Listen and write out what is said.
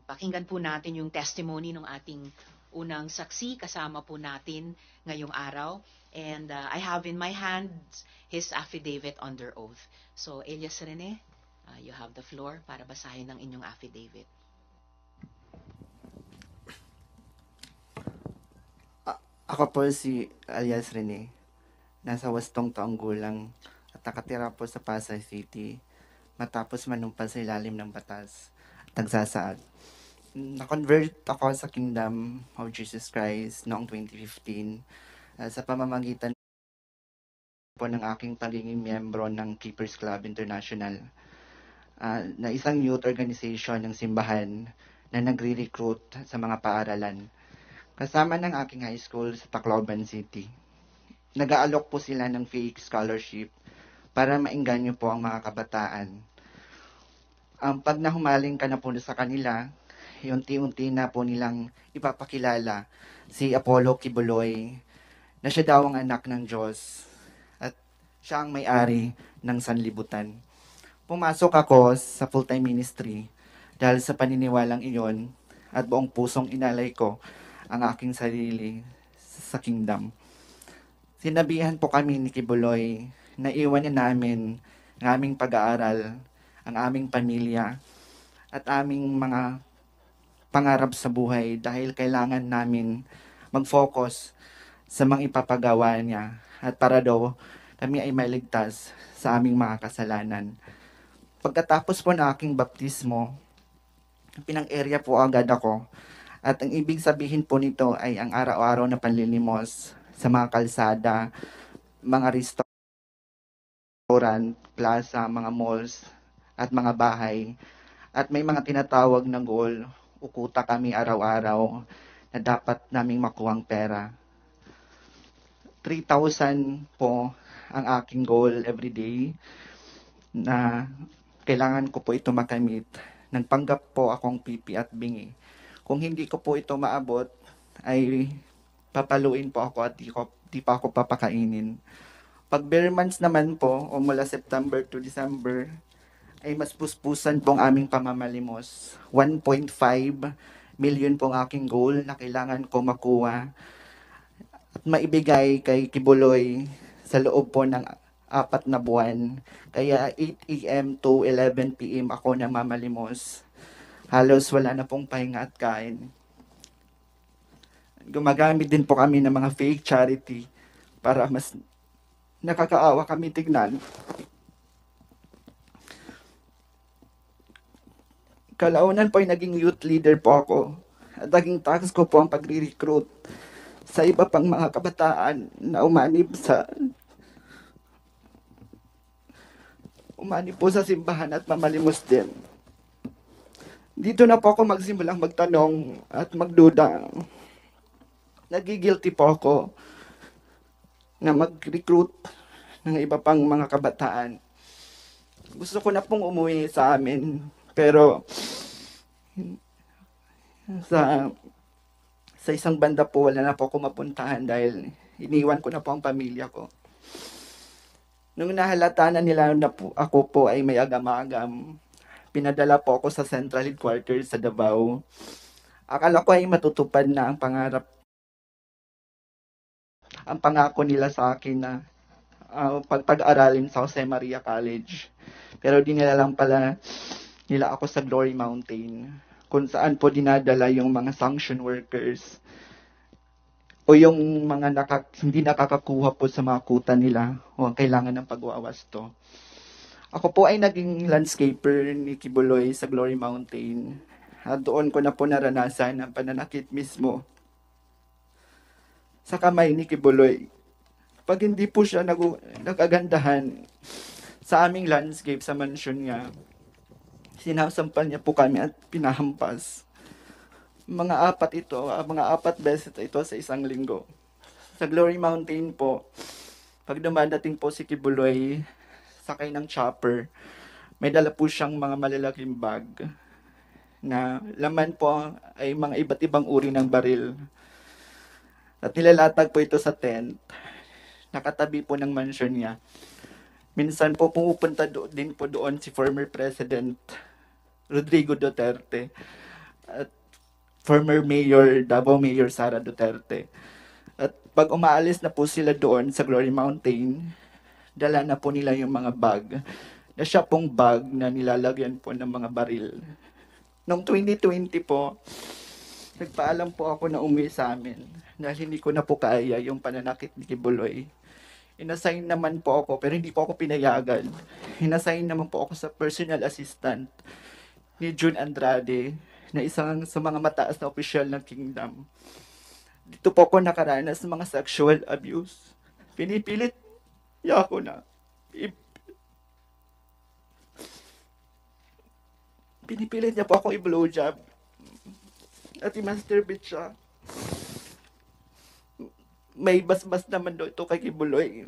Pakinggan po natin yung testimony ng ating unang saksi kasama po natin ngayong araw. And I have in my hands his affidavit under oath. So Elias Rene, you have the floor para basahin ang inyong affidavit. Ako po si Elias Rene. Nasa 8 taong gulang at nakatira po sa Pasay City matapos manumpas sa ilalim ng batas at nagsasaad. Na-convert ako sa Kingdom of Jesus Christ noong 2015 sa pamamagitan po ng aking pagiging miyembro ng Keepers Club International na isang youth organization ng simbahan na nagre-recruit sa mga paaralan. Kasama ng aking high school sa Tacloban City. Nag-aalok po sila ng fake scholarship para maengganyo po ang mga kabataan. Pag nahumaling ka na po sa kanila, unti-unti na po nilang ipapakilala si Apollo Kibuloy na siya daw ang anak ng Diyos at siya ang may-ari ng sanlibutan. Pumasok ako sa full-time ministry dahil sa paniniwalang iyon at buong pusong inalay ko ang aking sarili sa kingdom. Sinabihan po kami ni Kibuloy na iwan niya namin ang aming pag-aaral, ang aming pamilya at aming mga pangarap sa buhay dahil kailangan namin mag-focus sa mga ipapagawa niya at para daw kami ay maligtas sa aming mga kasalanan. Pagkatapos po ng aking baptismo, pinang-area po agad ako at ang ibig sabihin po nito ay ang araw-araw na panlilimos sa mga kalsada, mga restaurant, plaza, mga malls at mga bahay at may mga tinatawag na goal. Ukuta kami araw-araw na dapat naming makuhang pera. 3,000 po ang aking goal everyday na kailangan ko po ito makamit. Nagpanggap po akong pipi at bingi. Kung hindi ko po ito maabot, ay papaluin po ako at di pa ako papakainin. Pag bare months naman po, o mula September to December, ay mas puspusan pong aming pamamalimos. 1.5 million pong aking goal na kailangan ko makuha at maibigay kay Kibuloy sa loob po ng 4 na buwan. Kaya 8 a.m. to 11 p.m. ako namamalimos. Halos wala na pong pahinga at kain. Gumagamit din po kami ng mga fake charity para mas nakakaawa kami tignan. Kalaunan po ay naging youth leader po ako at naging task ko po ang pagre-recruit sa iba pang mga kabataan na umanib po sa simbahan at mamalimos din. Dito na po ako magsimulang magtanong at magduda. Nagigilty po ako na mag-recruit ng iba pang mga kabataan. Gusto ko na pong umuwi sa amin, pero sa isang banda po wala na po ako mapuntahan dahil iniwan ko na po ang pamilya ko. Nung nahalata na nila na po, ako po ay may agam-agam, pinadala po ako sa Central Headquarters sa Davao. Akala ko ay matutupad na ang pangako nila sa akin na pag-aralin sa Jose Maria College. Pero dinala lang pala nila ako sa Glory Mountain, kung saan po dinadala yung mga sanction workers o yung mga hindi nakakakuha po sa mga kuta nila o ang kailangan ng pagwawasto. Ako po ay naging landscaper ni Kibuloy sa Glory Mountain at doon ko na po naranasan ang pananakit mismo sa kamay ni Kibuloy. Pag hindi po siya nagagandahan sa aming landscape sa mansion niya, sinasampal niya po kami at pinahampas. Mga 4 beses ito sa isang linggo. Sa Glory Mountain po, pag dumadating po si Kibuloy, sakay ng chopper, may dala po siyang mga malalaking bag na laman po ay mga iba't ibang uri ng baril. At nilalatag po ito sa tent, nakatabi po ng mansion niya. Minsan po pumupunta din po doon si former President Rodrigo Duterte at former Mayor, Davao Mayor Sara Duterte. At pag umaalis na po sila doon sa Glory Mountain, dala na po nila yung mga bag, na siya pong bag na nilalagyan po ng mga baril. Noong 2020 po, nagpaalam po ako na umuwi sa amin dahil hindi ko na po kaya yung pananakit ni Kibuloy. Inassign naman po ako pero hindi po ako pinayagan. Inassign naman po ako sa personal assistant ni June Andrade na isang sa mga mataas na opisyal ng kingdom. Dito po ako nakaranas ng mga sexual abuse. Pinipilit niya ako na pinipilit niya po ako i-blowjob at i-masturbate siya. May basbas naman daw ito kay Kibuloy.